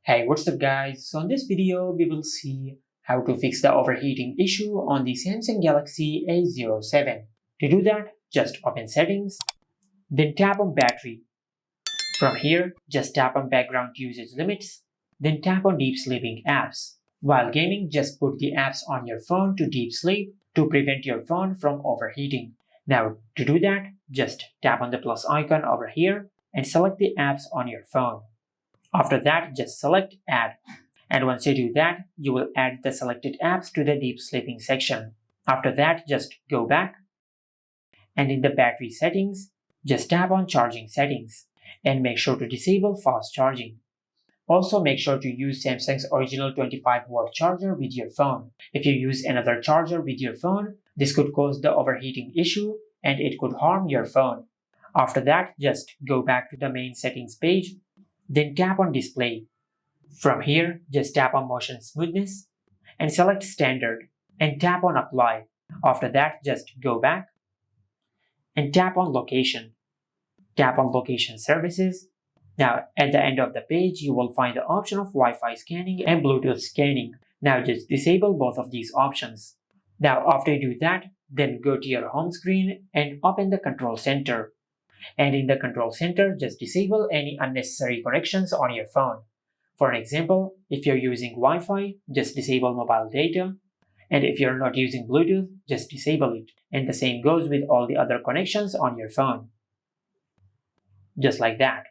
Hey, what's up guys? So in this video, we will see how to fix the overheating issue on the Samsung Galaxy A07. To do that, just open settings, then tap on battery. From here, just tap on background usage limits, then tap on deep sleeping apps. While gaming, just put the apps on your phone to deep sleep to prevent your phone from overheating. Now, to do that, just tap on the plus icon over here and select the apps on your phone. After that, just select Add. And once you do that, you will add the selected apps to the deep sleeping section. After that, just go back. And in the battery settings, just tap on charging settings. And make sure to disable fast charging. Also, make sure to use Samsung's original 25-watt charger with your phone. If you use another charger with your phone, this could cause the overheating issue and it could harm your phone. After that, just go back to the main settings page. Then tap on Display. From here, just tap on Motion Smoothness and select Standard and tap on Apply. After that, just go back and tap on Location. Tap on Location Services. Now, at the end of the page, you will find the option of Wi-Fi scanning and Bluetooth scanning. Now, just disable both of these options. Now, after you do that, then go to your home screen and open the Control Center. And in the Control Center, just disable any unnecessary connections on your phone. For example, if you're using Wi-Fi, just disable mobile data. And if you're not using Bluetooth, just disable it. And the same goes with all the other connections on your phone. Just like that.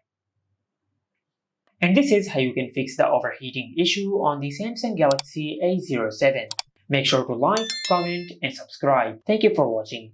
And this is how you can fix the overheating issue on the Samsung Galaxy A07. Make sure to like, comment, and subscribe. Thank you for watching.